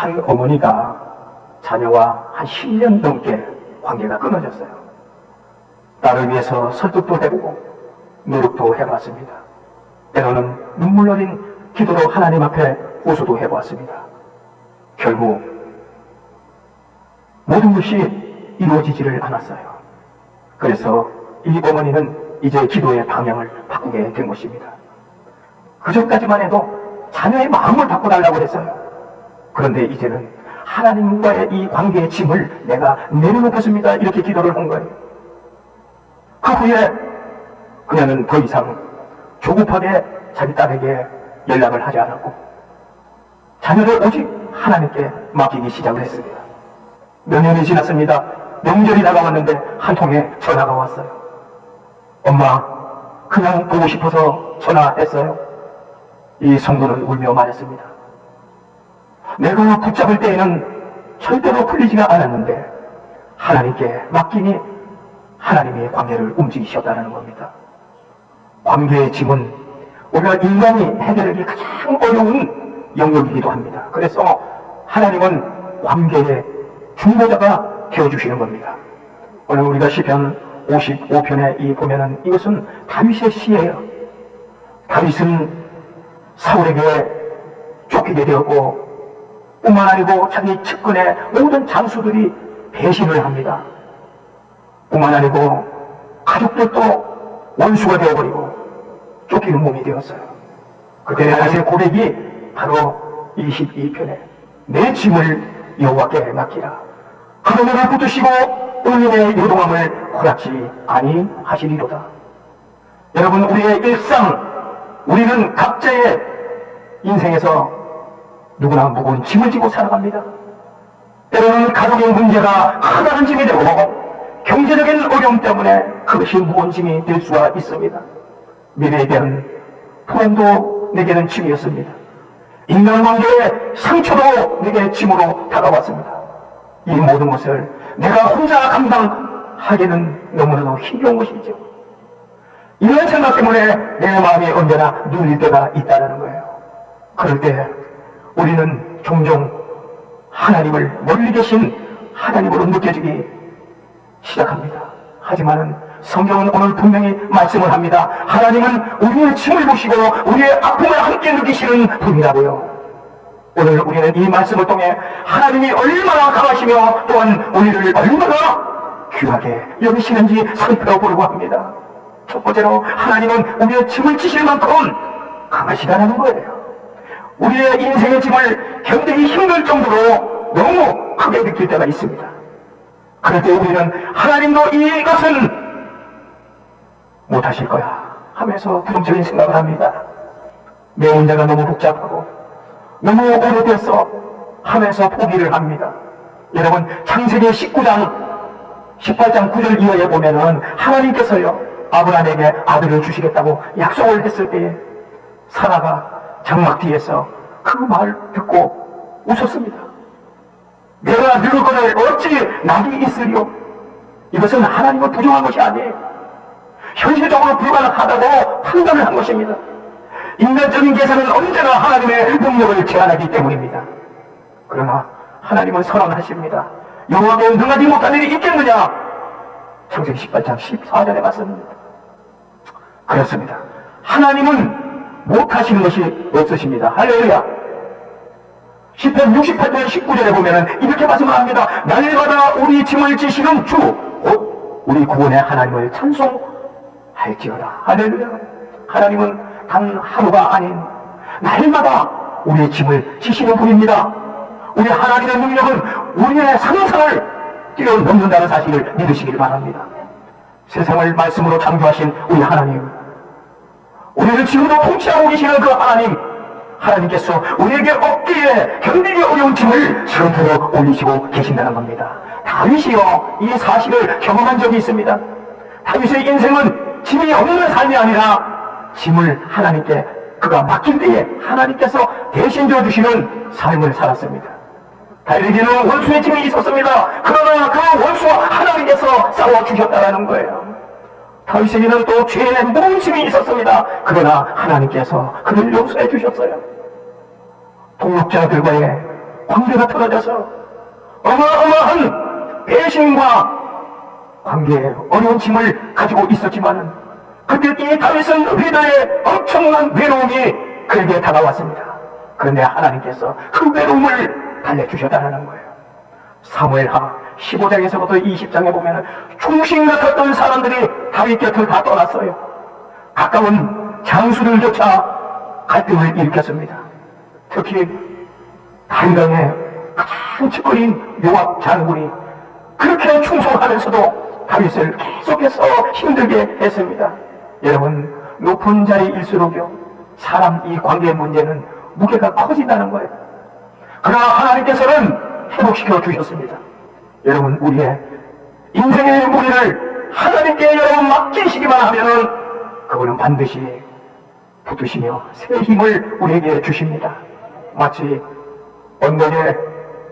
한 어머니가 자녀와 한 10년 넘게 관계가 끊어졌어요. 딸을 위해서 설득도 해보고 노력도 해봤습니다. 때로는 눈물 어린 기도로 하나님 앞에 호소도 해보았습니다. 결국 모든 것이 이루어지지를 않았어요. 그래서 이 어머니는 이제 기도의 방향을 바꾸게 된 것입니다. 그전까지만 해도 자녀의 마음을 바꿔달라고 했어요. 그런데 이제는 하나님과의 이 관계의 짐을 내가 내려놓겠습니다. 이렇게 기도를 한 거예요. 그 후에 그녀는 더 이상 조급하게 자기 딸에게 연락을 하지 않았고 자녀를 오직 하나님께 맡기기 시작을 했습니다. 몇 년이 지났습니다. 명절이 다가왔는데 한 통의 전화가 왔어요. 엄마, 그냥 보고 싶어서 전화했어요. 이 성도는 울며 말했습니다. 내가 붙잡을 때에는 절대로 풀리지가 않았는데 하나님께 맡기니 하나님의 관계를 움직이셨다는 겁니다. 관계의 짐은 우리가 인간이 해결하기 가장 어려운 영역이기도 합니다. 그래서 하나님은 관계의 중보자가 되어주시는 겁니다. 오늘 우리가 시편 55편에 이 보면은 이것은 다윗의 시예요. 다윗은 사울에게 쫓기게 되었고 뿐만 아니고 자기 측근의 모든 장수들이 배신을 합니다. 뿐만 아니고 가족들도 원수가 되어버리고 쫓기는 몸이 되었어요. 그때 다윗의 고백이 바로 22편에 내 짐을 여호와께 맡기라. 그러면을 붙드시고 의인의 요동함을 허락지 아니하시리로다. 여러분, 우리의 일상, 우리는 각자의 인생에서 누구나 무거운 짐을 지고 살아갑니다. 때로는 가족의 문제가 크다는 짐이 되고 경제적인 어려움 때문에 그것이 무거운 짐이 될 수가 있습니다. 미래에 대한 불안도 내게는 짐이었습니다. 인간관계의 상처도 내게 짐으로 다가왔습니다. 이 모든 것을 내가 혼자 감당하기는 너무나도 힘겨운 것이죠. 이런 생각 때문에 내 마음이 언제나 눌릴 때가 있다는 거예요. 그럴 때 우리는 종종 하나님을 멀리 계신 하나님으로 느껴지기 시작합니다. 하지만 성경은 오늘 분명히 말씀을 합니다. 하나님은 우리의 짐을 보시고 우리의 아픔을 함께 느끼시는 분이라고요. 오늘 우리는 이 말씀을 통해 하나님이 얼마나 강하시며 또한 우리를 얼마나 귀하게 여기시는지 살펴보려고 합니다. 첫 번째로 하나님은 우리의 짐을 지실 만큼 강하시다는 거예요. 우리의 인생의 짐을 견디기 힘들 정도로 너무 크게 느낄 때가 있습니다. 그럴 때 우리는 하나님도 이것은 못하실 거야 하면서 부정적인 생각을 합니다. 내 문제가 너무 복잡하고 너무 오래됐어 하면서 포기를 합니다. 여러분, 창세기 19장 18장 9절 이하에 보면은 하나님께서요 아브라함에게 아들을 주시겠다고 약속을 했을 때에 사라가 장막 뒤에서 그 말 듣고 웃었습니다. 내가 늙거늘 어찌 낙이 있으리요? 이것은 하나님을 부정한 것이 아니에요. 현실적으로 불가능하다고 판단을 한 것입니다. 인간적인 계산은 언제나 하나님의 능력을 제한하기 때문입니다. 그러나 하나님은 선언하십니다. 여호와께 능하지 못한 일이 있겠느냐? 창세기 18장 14절에 말씀입니다. 그렇습니다. 하나님은 못하시는 것이 없으십니다. 할렐루야. 시편 68편 19절에 보면은 이렇게 말씀을 합니다. 날마다 우리 짐을 지시는 주, 곧 우리 구원의 하나님을 찬송할지어다. 할렐루야. 하나님은 단 하루가 아닌 날마다 우리의 짐을 지시는 분입니다. 우리 하나님의 능력은 우리의 상상을 뛰어넘는다는 사실을 믿으시길 바랍니다. 세상을 말씀으로 창조하신 우리 하나님, 우리를 지금도 통치하고 계시는 그 하나님께서 우리에게 어깨에 견디기 어려운 짐을 지금부터 올리시고 계신다는 겁니다. 다윗이요 이 사실을 경험한 적이 있습니다. 다윗의 인생은 짐이 없는 삶이 아니라 짐을 하나님께 그가 맡길 때에 하나님께서 대신 져주시는 삶을 살았습니다. 다윗에게는 원수의 짐이 있었습니다. 그러나 그 원수와 하나님께서 싸워주셨다는 거예요. 다윗에게는 또 죄의 무거운 짐이 있었습니다. 그러나 하나님께서 그를 용서해 주셨어요. 동역자들과의 관계가 틀어져서 어마어마한 배신과 관계에 어려운 짐을 가지고 있었지만 그때 이 다윗은 리더의 엄청난 외로움이 그에게 다가왔습니다. 그런데 하나님께서 그 외로움을 달래주셨다는 거예요. 사무엘하 15장에서부터 20장에 보면 충신 같았던 사람들이 다윗 곁을 다 떠났어요. 가까운 장수들조차 갈등을 일으켰습니다. 특히 다윗왕의 가장 측근인 요압 장군이 그렇게 충성하면서도 다윗을 계속해서 힘들게 했습니다. 여러분, 높은 자리일수록요 사람 이 관계의 문제는 무게가 커진다는 거예요. 그러나 하나님께서는 회복시켜 주셨습니다. 여러분, 우리의 인생의 무게를 하나님께 여러분 맡기시기만 하면은 그거는 반드시 붙으시며 새 힘을 우리에게 주십니다. 마치 언덕에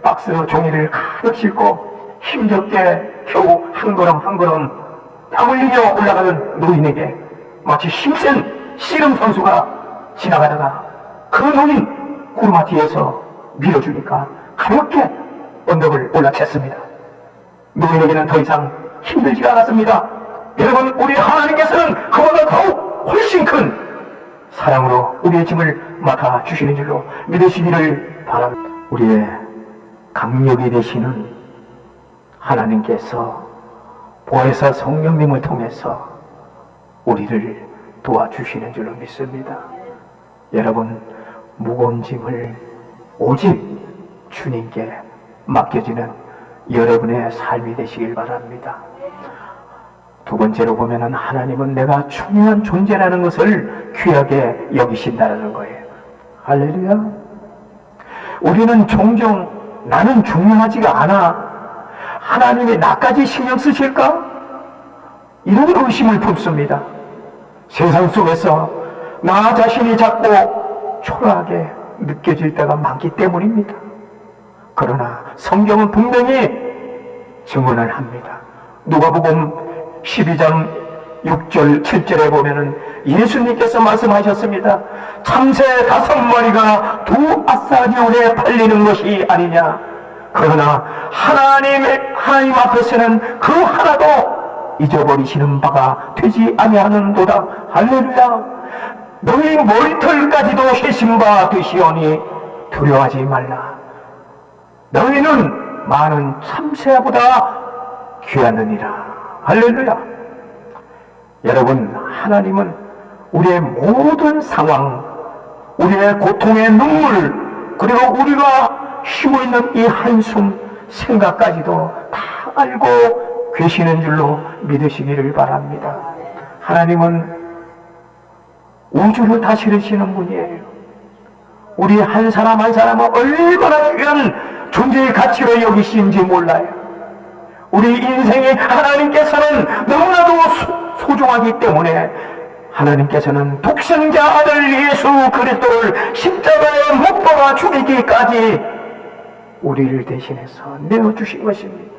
박스 종이를 가득 싣고 힘겹게 겨우 한 걸음 한 걸음 땀 흘리며 올라가는 노인에게 마치 힘센 씨름 선수가 지나가다가 그 노인 구르마 뒤에서 밀어주니까 가볍게 언덕을 올라쳤습니다. 노인에게는 더 이상 힘들지가 않았습니다. 여러분, 우리 하나님께서는 그보다 더욱 훨씬 큰 사랑으로 우리의 짐을 맡아주시는 줄로 믿으시기를 바랍니다. 우리의 강력이 되시는 하나님께서 보혜사 성령님을 통해서 우리를 도와주시는 줄로 믿습니다. 여러분, 무거운 짐을 오직 주님께 맡겨지는 여러분의 삶이 되시길 바랍니다. 두 번째로 보면은 하나님은 내가 중요한 존재라는 것을 귀하게 여기신다는 거예요. 할렐루야. 우리는 종종 나는 중요하지가 않아, 하나님이 나까지 신경 쓰실까? 이런 의심을 품습니다. 세상 속에서 나 자신이 자꾸 초라하게 느껴질 때가 많기 때문입니다. 그러나 성경은 분명히 증언을 합니다. 누가복음 12장 6절 7절에 보면은 예수님께서 말씀하셨습니다. 참새 5마리가 2아사리온에 팔리는 것이 아니냐. 그러나 하나님 앞에서는 그 하나도 잊어버리시는 바가 되지 아니하는도다. 할렐루야. 너희 머리털까지도 세신 바 되시오니 두려워하지 말라. 너희는 많은 참새보다 귀하느니라. 할렐루야. 여러분, 하나님은 우리의 모든 상황, 우리의 고통의 눈물, 그리고 우리가 쉬고 있는 이 한숨 생각까지도 다 알고 계시는 줄로 믿으시기를 바랍니다. 하나님은 우주를 다스리시는 분이에요. 우리 한 사람 한 사람은 얼마나 귀한 존재의 가치로 여기시는지 몰라요. 우리 인생이 하나님께서는 너무나도 소중하기 때문에 하나님께서는 독생자 아들 예수 그리스도를 십자가에 못 박아 죽이기까지 우리를 대신해서 내어주신 것입니다.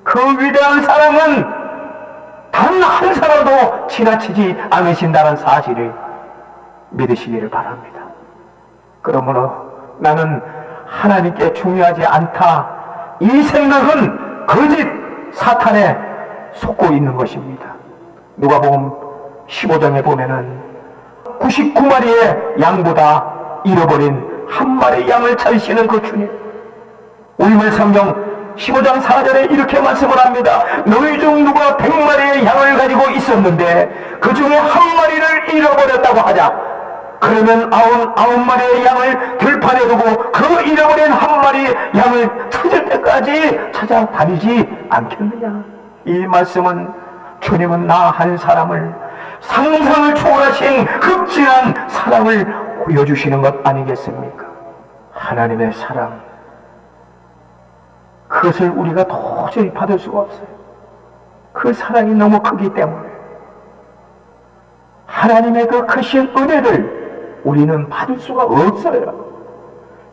그 위대한 사랑은 단 한 사람도 지나치지 않으신다는 사실을 믿으시기를 바랍니다. 그러므로 나는 하나님께 중요하지 않다, 이 생각은 거짓 사탄에 속고 있는 것입니다. 누가복음 15장에 보면은 99마리의 양보다 잃어버린 한 마리의 양을 찾으시는 그 주님, 우리말 성경 15장 4절에 이렇게 말씀을 합니다. 너희 중 누가 100마리의 양을 가지고 있었는데 그 중에 한 마리를 잃어버렸다고 하자. 그러면 99마리의 양을 들판에 두고 그 잃어버린 한 마리의 양을 찾을 때까지 찾아다니지 않겠느냐. 이 말씀은 주님은 나 한 사람을 상상을 초월하신 극진한 사랑을 보여주시는 것 아니겠습니까? 하나님의 사랑, 그것을 우리가 도저히 받을 수가 없어요. 그 사랑이 너무 크기 때문에 하나님의 그 크신 은혜를 우리는 받을 수가 없어요.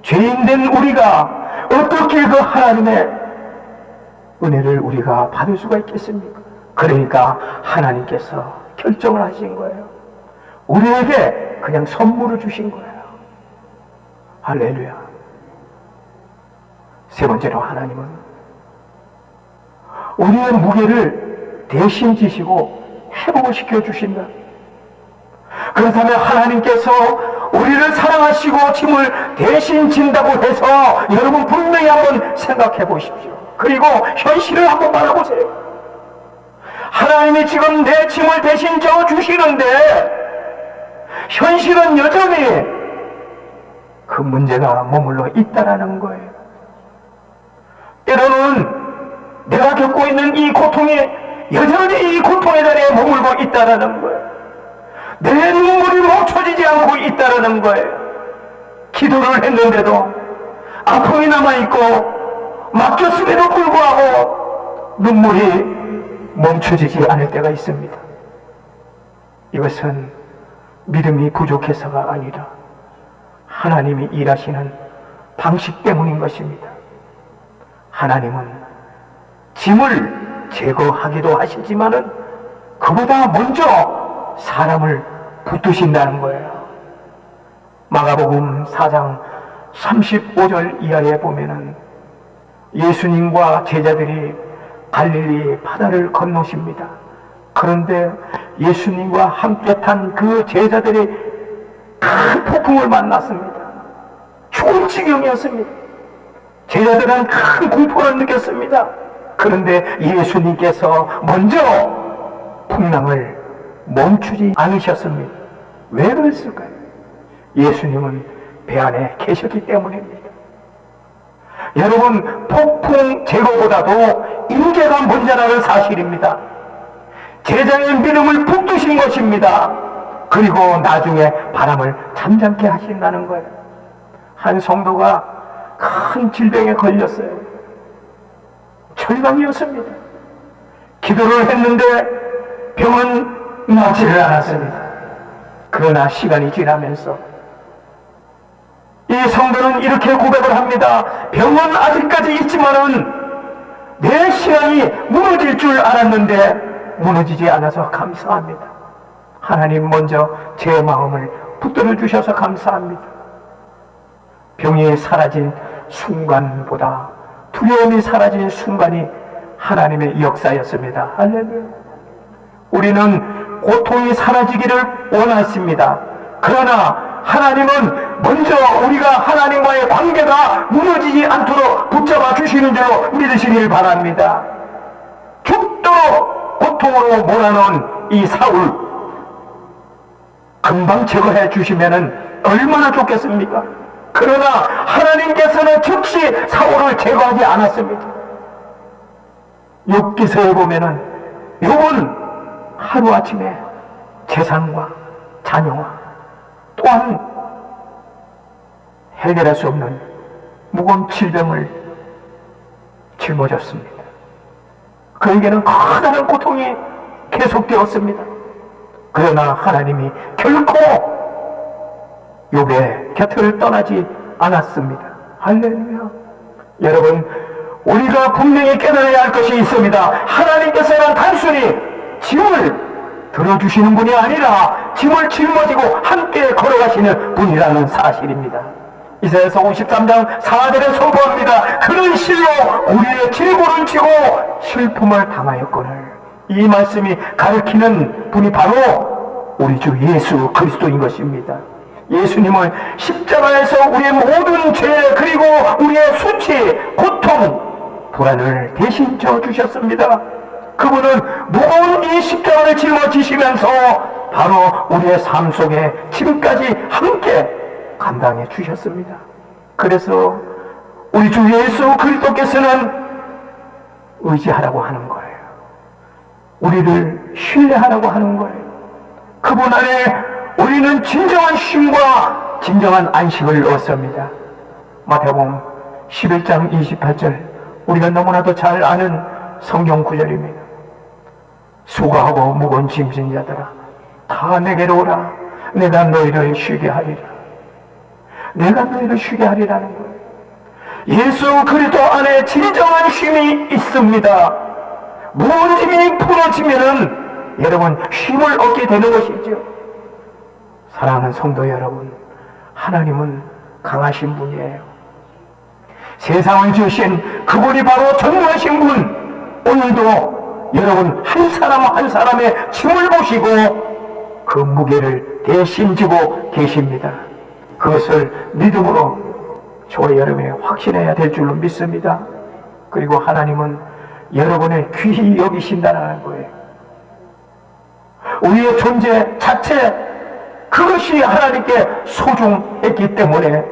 죄인된 우리가 어떻게 그 하나님의 은혜를 우리가 받을 수가 있겠습니까? 그러니까 하나님께서 결정을 하신 거예요. 우리에게 그냥 선물을 주신 거예요. 할렐루야. 세 번째로 하나님은 우리의 무게를 대신 지시고 회복을 시켜주신다. 그렇다면 하나님께서 우리를 사랑하시고 짐을 대신 진다고 해서 여러분 분명히 한번 생각해 보십시오. 그리고 현실을 한번 바라보세요. 하나님이 지금 내 짐을 대신 져주시는데 현실은 여전히 그 문제가 머물러 있다라는 거예요. 때로는 내가 겪고 있는 이 고통이 여전히 이 고통의 자리에 머물고 있다라는 거예요. 내 눈물이 멈춰지지 않고 있다라는 거예요. 기도를 했는데도 아픔이 남아있고 맡겼음에도 불구하고 눈물이 멈춰지지 않을 때가 있습니다. 이것은 믿음이 부족해서가 아니라 하나님이 일하시는 방식 때문인 것입니다. 하나님은 짐을 제거하기도 하시지만은 그보다 먼저 사람을 붙드신다는 거예요. 마가복음 4장 35절 이하에 보면은 예수님과 제자들이 갈릴리 바다를 건너십니다. 그런데 예수님과 함께 탄 그 제자들이 큰 폭풍을 만났습니다. 죽을 지경이었습니다. 제자들은 큰 공포를 느꼈습니다. 그런데 예수님께서 먼저 풍랑을 멈추지 않으셨습니다. 왜 그랬을까요? 예수님은 배 안에 계셨기 때문입니다. 여러분, 폭풍 제거보다도 임재가 먼저라는 사실입니다. 제자의 믿음을 북두신 것입니다. 그리고 나중에 바람을 잠잠케 하신다는 거예요. 한 성도가 큰 질병에 걸렸어요. 철강이었습니다. 기도를 했는데 병은 낫지를 않았습니다. 그러나 시간이 지나면서 이 성도는 이렇게 고백을 합니다. 병은 아직까지 있지만은 내 신앙이 무너질 줄 알았는데 무너지지 않아서 감사합니다. 하나님 먼저 제 마음을 붙들어 주셔서 감사합니다. 병이 사라진 순간보다 두려움이 사라진 순간이 하나님의 역사였습니다. 할렐루야. 우리는 고통이 사라지기를 원했습니다. 그러나 하나님은 먼저 우리가 하나님과의 관계가 무너지지 않도록 붙잡아 주시는 줄로 믿으시길 바랍니다. 죽도록 고통으로 몰아넣은 이 사울, 금방 제거해 주시면은 얼마나 좋겠습니까? 그러나 하나님께서는 즉시 사울을 제거하지 않았습니다. 욥기서에 보면은 욥은 하루아침에 재산과 자녀와 또한 해결할 수 없는 무거운 질병을 짊어졌습니다. 그에게는 커다란 고통이 계속되었습니다. 그러나 하나님이 결코 욥의 곁을 떠나지 않았습니다. 할렐루야. 여러분, 우리가 분명히 깨달아야 할 것이 있습니다. 하나님께서는 단순히 짐을 들어주시는 분이 아니라 짐을 짊어지고 함께 걸어가시는 분이라는 사실입니다. 이사야서 53장 4절에 선포합니다. 그런 실로 우리의 질고를 지고 슬픔을 당하였거늘. 이 말씀이 가르치는 분이 바로 우리 주 예수 그리스도인 것입니다. 예수님은 십자가에서 우리의 모든 죄 그리고 우리의 수치, 고통, 불안을 대신 져주셨습니다. 그분은 무거운 이 십자가를 짊어지시면서 바로 우리의 삶 속에 짐까지 함께 감당해 주셨습니다. 그래서 우리 주 예수 그리스도께서는 의지하라고 하는 거예요. 우리를 신뢰하라고 하는 거예요. 그분 안에 우리는 진정한 쉼과 진정한 안식을 얻습니다. 마태복음 11장 28절, 우리가 너무나도 잘 아는 성경 구절입니다. 수고하고 무거운 짐진 자들아 다 내게로 오라. 내가 너희를 쉬게 하리라. 내가 너희를 쉬게 하리라는 거예요. 예수 그리스도 안에 진정한 쉼이 있습니다. 무거운 짐이 풀어지면은 여러분 쉼을 얻게 되는 것이죠. 사랑하는 성도 여러분, 하나님은 강하신 분이에요. 세상을 지으신 그분이 바로 전능하신 분, 오늘도 여러분 한 사람 한 사람의 짐을 보시고 그 무게를 대신 지고 계십니다. 그것을 믿음으로 저와 여러분이 확신해야 될 줄로 믿습니다. 그리고 하나님은 여러분을 귀히 여기신다는 거예요. 우리의 존재 자체, 그것이 하나님께 소중했기 때문에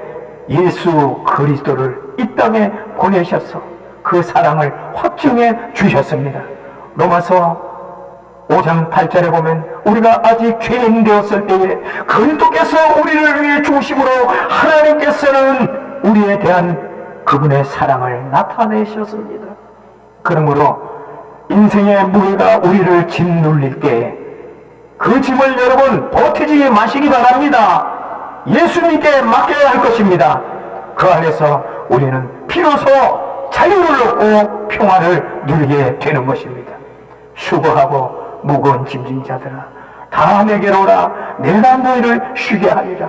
예수 그리스도를 이 땅에 보내셔서 그 사랑을 확증해 주셨습니다. 로마서 5장 8절에 보면 우리가 아직 죄인 되었을 때에 그리스도께서 우리를 위해 죽으심으로 하나님께서는 우리에 대한 그분의 사랑을 나타내셨습니다. 그러므로 인생의 무게가 우리를 짓눌릴 때 그 짐을 여러분 버티지 마시기 바랍니다. 예수님께 맡겨야 할 것입니다. 그 안에서 우리는 비로소 자유를 얻고 평화를 누리게 되는 것입니다. 수고하고 무거운 짐진 자들아 다 내게로 오라. 내가 너희를 쉬게 하리라.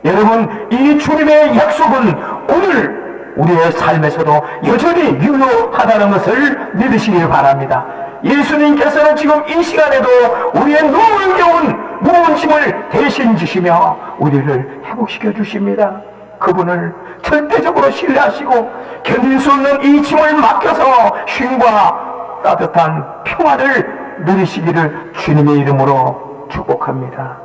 여러분, 이 주님의 약속은 오늘 우리의 삶에서도 여전히 유효하다는 것을 믿으시길 바랍니다. 예수님께서는 지금 이 시간에도 우리의 눈물 겨운 무거운 짐을 대신 지시며 우리를 회복시켜 주십니다. 그분을 절대적으로 신뢰하시고 견딜 수 없는 이 짐을 맡겨서 쉼과 따뜻한 평화를 누리시기를 주님의 이름으로 축복합니다.